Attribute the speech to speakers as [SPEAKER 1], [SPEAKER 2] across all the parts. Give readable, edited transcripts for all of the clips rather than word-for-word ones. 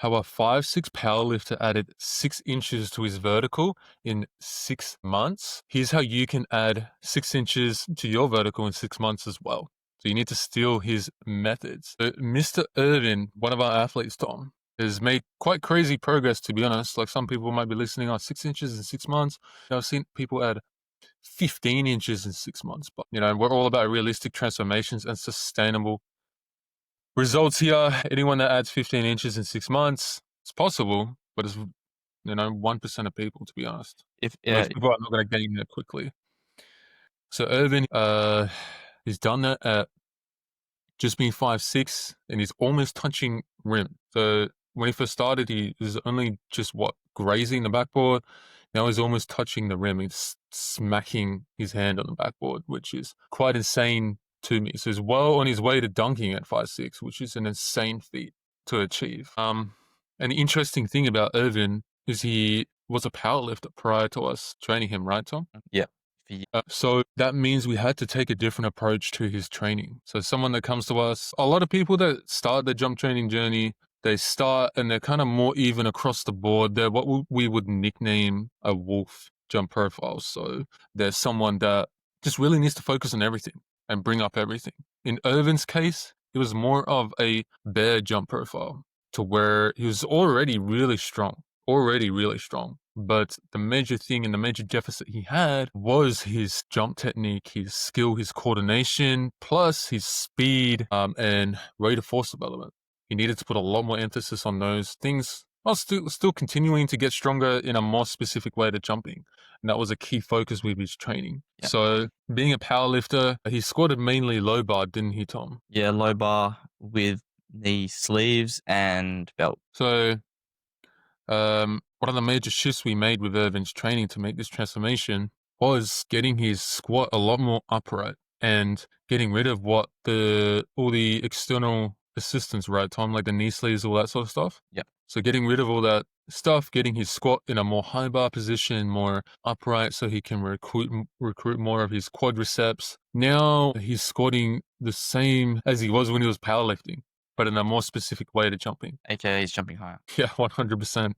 [SPEAKER 1] how a 5'6" powerlifter added 6 inches to his vertical in 6 months. Here's how you can add 6 inches to your vertical in 6 months as well. So you need to steal his methods. Mr. Irvin, one of our athletes, Tom, has made quite crazy progress, to be honest. Like, some people might be listening on 6 inches in 6 months. I've seen people add 15 inches in 6 months, but we're all about realistic transformations and sustainable results here. Anyone that adds 15 inches in 6 months, it's possible, but it's 1% of people, to be honest. Most people are not going to gain that quickly. So Irvin, he's done that at just being 5'6", and he's almost touching rim. So when he first started, he was only just grazing the backboard. Now he's almost touching the rim. He's smacking his hand on the backboard, which is quite insane to me. So he's well on his way to dunking at 5'6", which is an insane feat to achieve. An interesting thing about Irvin is he was a powerlifter prior to us training him, right, Tom?
[SPEAKER 2] Yeah.
[SPEAKER 1] So that means we had to take a different approach to his training. So someone that comes to us, a lot of people that start their jump training journey, they start and they're kind of more even across the board. They're what we would nickname a wolf jump profile. So there's someone that just really needs to focus on everything and bring up everything. In Irvin's case, it was more of a bear jump profile, to where he was already really strong. But the major thing and the major deficit he had was his jump technique, his skill, his coordination, plus his speed and rate of force development. He needed to put a lot more emphasis on those things while still continuing to get stronger in a more specific way to jumping. And that was a key focus with his training.
[SPEAKER 2] Yeah.
[SPEAKER 1] So being a powerlifter, he squatted mainly low bar, didn't he, Tom?
[SPEAKER 2] Yeah, low bar with knee sleeves and belt.
[SPEAKER 1] So one of the major shifts we made with Irvin's training to make this transformation was getting his squat a lot more upright and getting rid of all the external assistance, right, Tom, like the knee sleeves, all that sort of stuff.
[SPEAKER 2] Yeah.
[SPEAKER 1] So getting rid of all that stuff, getting his squat in a more high bar position, more upright, so he can recruit more of his quadriceps. Now he's squatting the same as he was when he was powerlifting, but in a more specific way to jumping.
[SPEAKER 2] AKA he's jumping higher.
[SPEAKER 1] Yeah, 100%. Yeah.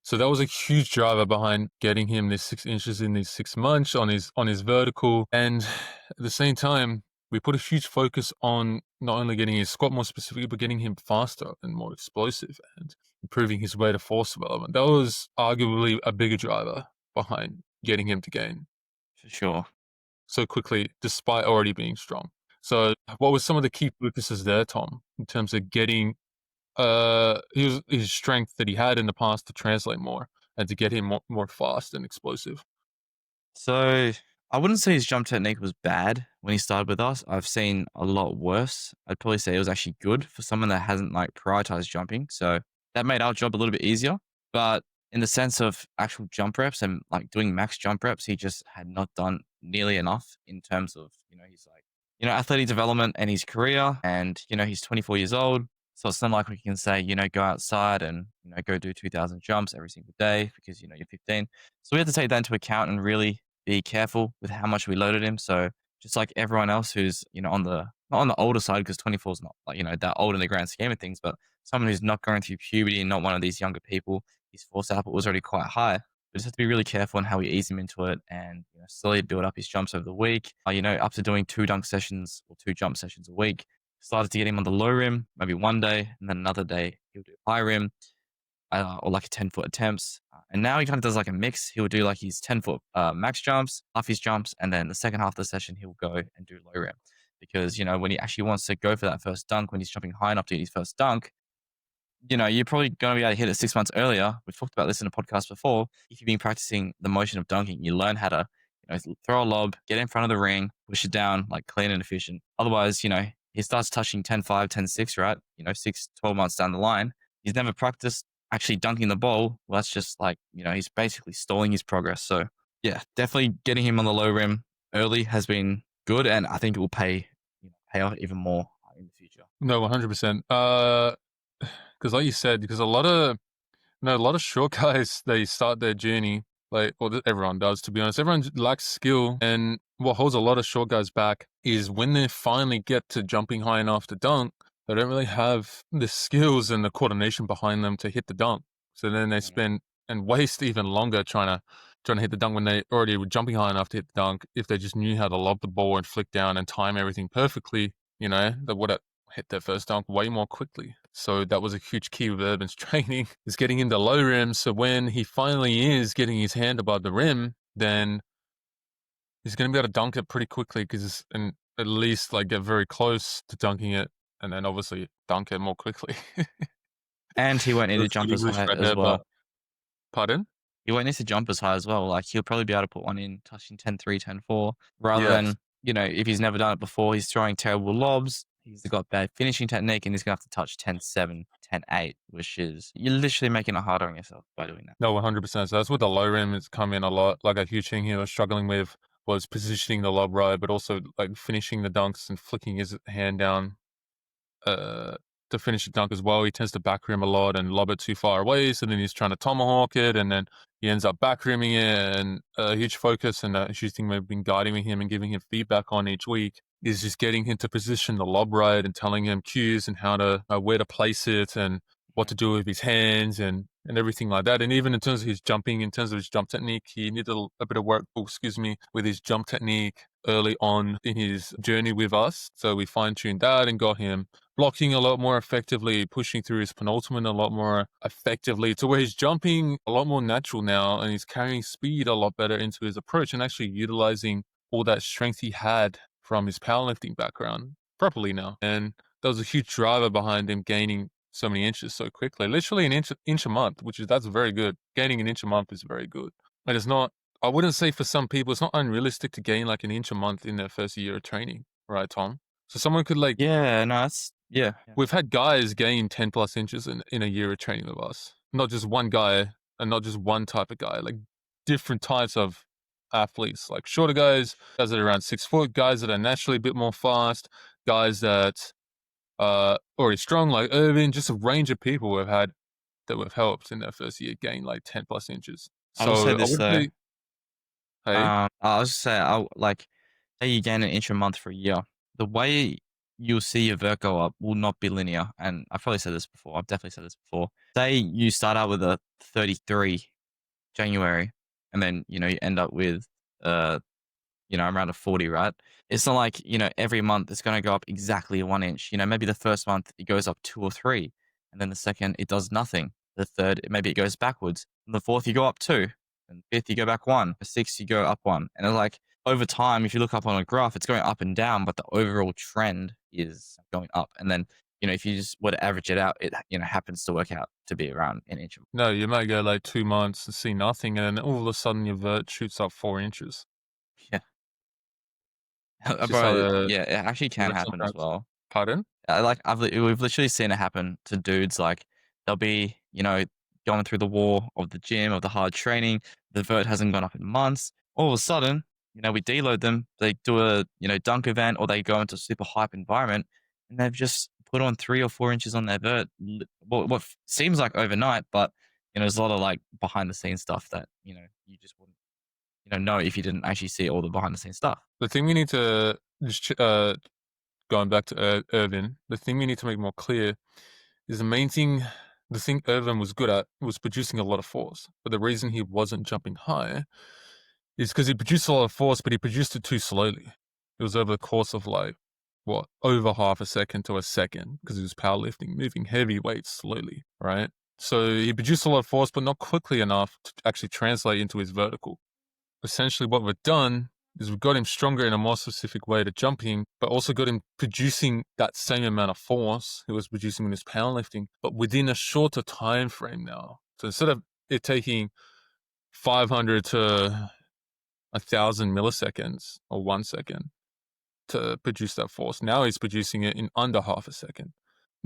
[SPEAKER 1] So that was a huge driver behind getting him this 6 inches in these 6 months on his vertical. And at the same time, we put a huge focus on not only getting his squat more specific, but getting him faster and more explosive and improving his rate of force development. That was arguably a bigger driver behind getting him to gain
[SPEAKER 2] For sure
[SPEAKER 1] so quickly, despite already being strong. So what were some of the key focuses there, Tom, in terms of getting his strength that he had in the past to translate more and to get him more fast and explosive?
[SPEAKER 2] So I wouldn't say his jump technique was bad when he started with us. I've seen a lot worse. I'd probably say it was actually good for someone that hasn't prioritized jumping. So that made our job a little bit easier. But in the sense of actual jump reps and doing max jump reps, he just had not done nearly enough in terms of, he's athletic development and his career. And, he's 24 years old. So it's not like we can say, go outside and, go do 2,000 jumps every single day because, you're 15. So we had to take that into account and really be careful with how much we loaded him. So just like everyone else who's, not on the older side, because 24 is not that old in the grand scheme of things, but someone who's not going through puberty and not one of these younger people, his force output was already quite high. We just have to be really careful on how we ease him into it and slowly build up his jumps over the week. Up to doing 2 dunk sessions or 2 jump sessions a week. Started to get him on the low rim, maybe one day, and then another day he'll do high rim, or a 10-foot attempts. And now he kind of does a mix. He'll do his 10-foot max jumps, half his jumps, and then the second half of the session he'll go and do low rim. Because, when he actually wants to go for that first dunk, when he's jumping high enough to get his first dunk, you're probably going to be able to hit it 6 months earlier. We've talked about this in a podcast before. If you've been practicing the motion of dunking, you learn how to throw a lob, get in front of the ring, push it down clean and efficient. Otherwise, he starts touching 10.5, 10.6, right? 6, 12 months down the line. He's never practiced actually dunking the ball. Well, that's just he's basically stalling his progress. So yeah, definitely getting him on the low rim early has been good. And I think it will pay off even more in the future.
[SPEAKER 1] No, 100%. Because like you said, because a lot of short guys, they start their journey, everyone does, to be honest. Everyone lacks skill, and what holds a lot of short guys back is when they finally get to jumping high enough to dunk, They don't really have the skills and the coordination behind them to hit the dunk. So then they
[SPEAKER 2] I know.
[SPEAKER 1] spend and waste even longer trying to hit the dunk when they already were jumping high enough to hit the dunk. If they just knew how to lob the ball and flick down and time everything perfectly, they would have hit their first dunk way more quickly. So that was a huge key with Urban's training, is getting into low rim. So when he finally is getting his hand above the rim, then he's going to be able to dunk it pretty quickly and at least like get very close to dunking it, and then obviously dunk it more quickly.
[SPEAKER 2] And he won't need to
[SPEAKER 1] That's good
[SPEAKER 2] jump as
[SPEAKER 1] English
[SPEAKER 2] high
[SPEAKER 1] right
[SPEAKER 2] as
[SPEAKER 1] there, but
[SPEAKER 2] well.
[SPEAKER 1] pardon?
[SPEAKER 2] He won't need to jump as high as well. Like he'll probably be able to put one in touching 10-3, 10-4, rather
[SPEAKER 1] Yes.
[SPEAKER 2] than, if he's never done it before, he's throwing terrible lobs. He's got bad finishing technique and he's going to have to touch 10-7, 10-8, which is, you're literally making it harder on yourself by doing that.
[SPEAKER 1] No, 100%. So that's what the low rim has come in a lot. Like a huge thing he was struggling with was positioning the lob right, but also like finishing the dunks and flicking his hand down uh, to finish the dunk as well. He tends to back rim a lot and lob it too far away. So then he's trying to tomahawk it, and then he ends up back rimming it. And a huge focus and a huge thing we've been guiding with him and giving him feedback on each week is just getting him to position the lob right and telling him cues and how to where to place it and what to do with his hands and everything like that. And even in terms of his jumping, in terms of his jump technique, he needed a bit of work, with his jump technique early on in his journey with us. So we fine tuned that and got him blocking a lot more effectively, pushing through his penultimate a lot more effectively to where he's jumping a lot more natural now and he's carrying speed a lot better into his approach and actually utilizing all that strength he had from his powerlifting background properly now. And that was a huge driver behind him gaining so many inches so quickly. Literally an inch a month, that's very good. Gaining an inch a month is very good. And it's not, I wouldn't say for some people, it's not unrealistic to gain like an inch a month in their first year of training, right, Tom? So someone could
[SPEAKER 2] Yeah, no, yeah.
[SPEAKER 1] we've had guys gain 10 plus inches in a year of training with us. Not just one guy and not just one type of guy, like different types of athletes, like shorter guys that are around 6 foot, guys that are naturally a bit more fast, guys that already strong, like Irvin, just a range of people we've had that we've helped in their first year gain like 10 plus inches.
[SPEAKER 2] I will say
[SPEAKER 1] So I
[SPEAKER 2] this
[SPEAKER 1] would
[SPEAKER 2] though.
[SPEAKER 1] say, hey,
[SPEAKER 2] I was just say, say you gain an inch a month for a year. The way you'll see your vert go up will not be linear. And I've probably said this before. I've definitely said this before. Say you start out with a 33 January, and then you end up with around a 40, right? It's not like every month it's going to go up exactly 1 inch. Maybe the first month it goes up 2 or 3, and then the second it does nothing. The third, maybe it goes backwards. And the fourth, you go up 2. And fifth, you go back 1. The sixth, you go up 1. And it's like over time, if you look up on a graph, it's going up and down, but the overall trend is going up. And then, if you just were to average it out, it happens to work out to be around an inch.
[SPEAKER 1] no, you might go like 2 months and see nothing, and then all of a sudden your vert shoots up 4 inches.
[SPEAKER 2] Yeah.
[SPEAKER 1] It's just how
[SPEAKER 2] Bro,
[SPEAKER 1] the
[SPEAKER 2] yeah, it actually can
[SPEAKER 1] works
[SPEAKER 2] happen as
[SPEAKER 1] sometimes.
[SPEAKER 2] well.
[SPEAKER 1] Pardon?
[SPEAKER 2] We've literally seen it happen to dudes. Like they'll be, going through the war of the gym, of the hard training. The vert hasn't gone up in months. All of a sudden, we deload them. They do a, dunk event, or they go into a super hype environment, and they've just put on 3 or 4 inches on their vert. What seems like overnight, but there's a lot of like behind the scenes stuff that you just wouldn't know if you didn't actually see all the behind the scenes stuff.
[SPEAKER 1] The thing we need to just going back to Irvin, the thing we need to make more clear is the thing Irvin was good at was producing a lot of force. But the reason he wasn't jumping high is because he produced a lot of force, but he produced it too slowly. It was over the course of over half a second to a second, because he was powerlifting, moving heavy weights slowly, right? So he produced a lot of force, but not quickly enough to actually translate into his vertical. Essentially what we've done is we've got him stronger in a more specific way to jumping, but also got him producing that same amount of force he was producing in his powerlifting, but within a shorter time frame now. So instead of it taking 500 to 1,000 milliseconds or 1 second to produce that force, now he's producing it in under half a second.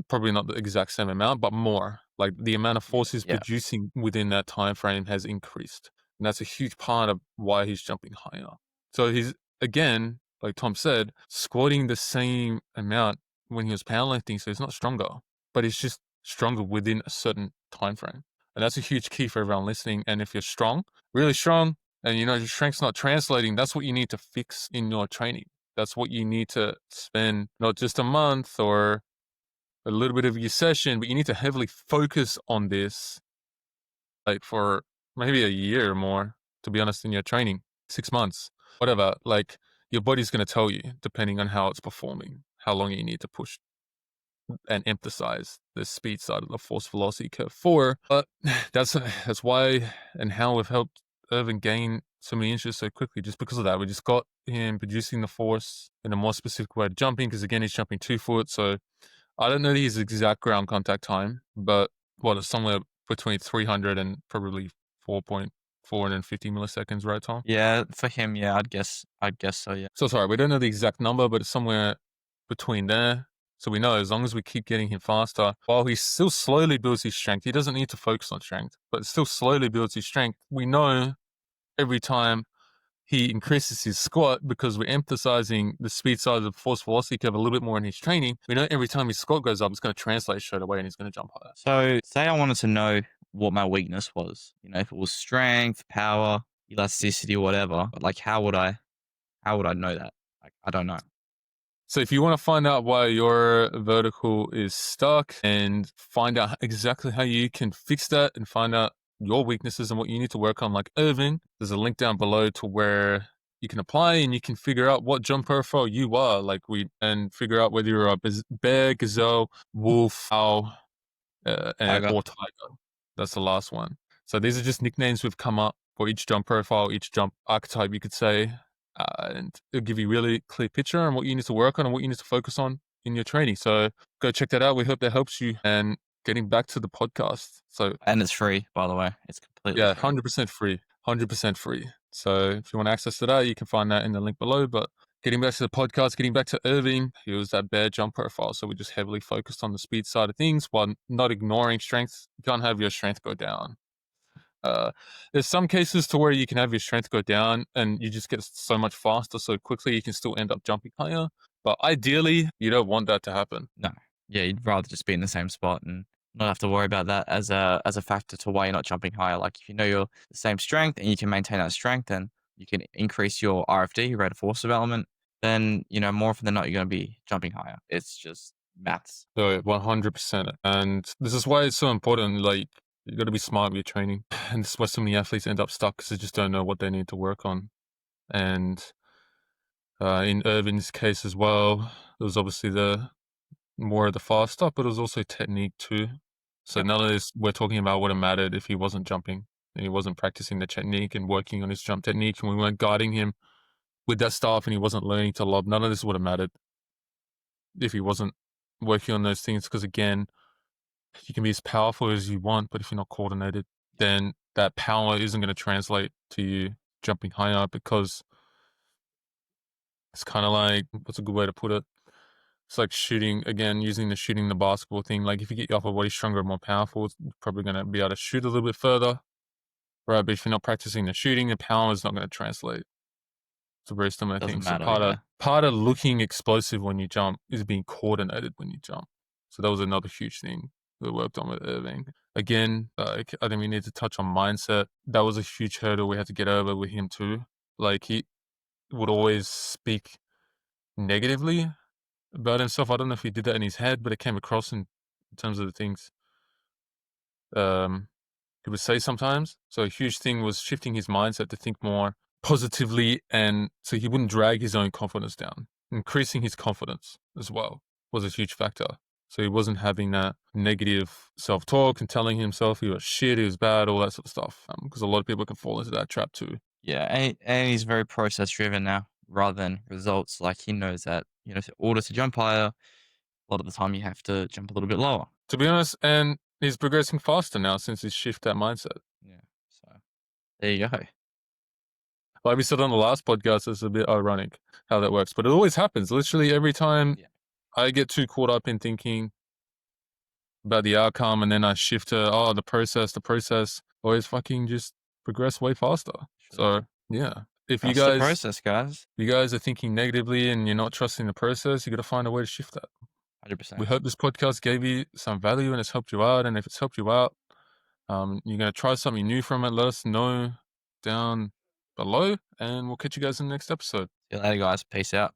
[SPEAKER 1] Probably not the exact same amount, but more. Like the amount of force he's
[SPEAKER 2] Yeah.
[SPEAKER 1] producing within that time frame has increased. And that's a huge part of why he's jumping higher. So he's, again, like Tom said, squatting the same amount when he was powerlifting, so he's not stronger, but he's just stronger within a certain time frame. And that's a huge key for everyone listening. And if you're strong, really strong, and your strength's not translating, that's what you need to fix in your training. That's what you need to spend not just a month or a little bit of your session, but you need to heavily focus on this like for maybe a year or more, to be honest, in your training, 6 months, whatever. Like your body's going to tell you, depending on how it's performing, how long you need to push and emphasize the speed side of the force velocity curve for. But that's why and how we've helped Irvin gain so many inches so quickly, just because of that. We just got him producing the force in a more specific way of jumping, because again, he's jumping 2 foot. So I don't know his exact ground contact time, but it's somewhere between 300 and probably 4.450 milliseconds, right, Tom?
[SPEAKER 2] Yeah, for him, yeah, I'd guess so, yeah.
[SPEAKER 1] So sorry, we don't know the exact number, but it's somewhere between there. So we know as long as we keep getting him faster, while he still slowly builds his strength, he doesn't need to focus on strength, but still slowly builds his strength. We know every time he increases his squat, because we're emphasizing the speed side of the force velocity curve a little bit more in his training, we know every time his squat goes up, it's going to translate straight away and he's going to jump higher.
[SPEAKER 2] So say I wanted to know what my weakness was, if it was strength, power, elasticity, or whatever, but like how would I know that? Like, I don't know.
[SPEAKER 1] So if you want to find out why your vertical is stuck and find out exactly how you can fix that and find out your weaknesses and what you need to work on, like Irvin, there's a link down below to where you can apply and you can figure out what jump profile you are, and figure out whether you're a bear, gazelle, wolf, owl,
[SPEAKER 2] Tiger.
[SPEAKER 1] or tiger. That's the last one. So these are just nicknames we've come up for each jump profile, each jump archetype, you could say. And it'll give you a really clear picture on what you need to work on and what you need to focus on in your training. So go check that out. We hope that helps you. And getting back to the podcast. So,
[SPEAKER 2] And it's free, by the way. It's completely
[SPEAKER 1] yeah,
[SPEAKER 2] free.
[SPEAKER 1] 100% free. 100% free. So if you want access to that, you can find that in the link below. But getting back to the podcast, getting back to Irving, he was that bear jump profile. So we just heavily focused on the speed side of things while not ignoring strength. You can't have your strength go down. There's some cases to where you can have your strength go down and you just get so much faster so quickly you can still end up jumping higher. But ideally, you don't want that to happen.
[SPEAKER 2] No. Yeah, you'd rather just be in the same spot and not have to worry about that as a factor to why you're not jumping higher. Like if you know you're the same strength and you can maintain that strength, then you can increase your RFD, your rate of force development, then more often than not you're going to be jumping higher. It's just maths.
[SPEAKER 1] So 100%. And this is why it's so important. Like, you got to be smart with your training. And this is why so many athletes end up stuck, because they just don't know what they need to work on. And in Irvin's case as well, it was obviously the more of the fast stuff, but it was also technique too. So
[SPEAKER 2] Yep.
[SPEAKER 1] none of this we're talking about would have mattered if he wasn't jumping and he wasn't practicing the technique and working on his jump technique, and we weren't guiding him with that stuff and he wasn't learning to lob. None of this would have mattered if he wasn't working on those things, because again, you can be as powerful as you want, but if you're not coordinated, then that power isn't going to translate to you jumping higher, because it's kind of like, what's a good way to put it? It's like shooting, again, using the basketball thing. Like if you get your upper body stronger and more powerful, it's probably going to be able to shoot a little bit further, right? But if you're not practicing the shooting, the power is not going to translate. It's a very similar thing.
[SPEAKER 2] Doesn't
[SPEAKER 1] So
[SPEAKER 2] matter.
[SPEAKER 1] part of looking explosive when you jump is being coordinated when you jump. So that was another huge thing we worked on with Irving. Again, I think we need to touch on mindset. That was a huge hurdle we had to get over with him too. Like he would always speak negatively about himself. I don't know if he did that in his head, but it came across in terms of the things he would say sometimes. So a huge thing was shifting his mindset to think more positively, and so he wouldn't drag his own confidence down. Increasing his confidence as well was a huge factor. So he wasn't having that negative self-talk and telling himself he was shit, he was bad, all that sort of stuff. Because a lot of people can fall into that trap too.
[SPEAKER 2] Yeah, and he's very process driven now rather than results. Like he knows that, in order to jump higher, a lot of the time you have to jump a little bit lower.
[SPEAKER 1] To be honest, and he's progressing faster now since he's shifted that mindset.
[SPEAKER 2] Yeah. So there you go.
[SPEAKER 1] Like we said on the last podcast, it's a bit ironic how that works, but it always happens. Literally every time I get too caught up in thinking about the outcome and then I shift to, the process, always fucking just progress way faster. So yeah, if
[SPEAKER 2] Trust the process, guys.
[SPEAKER 1] you guys are thinking negatively and you're not trusting the process, you got to find a way to shift that.
[SPEAKER 2] 100%.
[SPEAKER 1] We hope this podcast gave you some value and it's helped you out. And if it's helped you out, you're going to try something new from it, let us know down below and we'll catch you guys in the next episode.
[SPEAKER 2] See you later, guys. Peace out.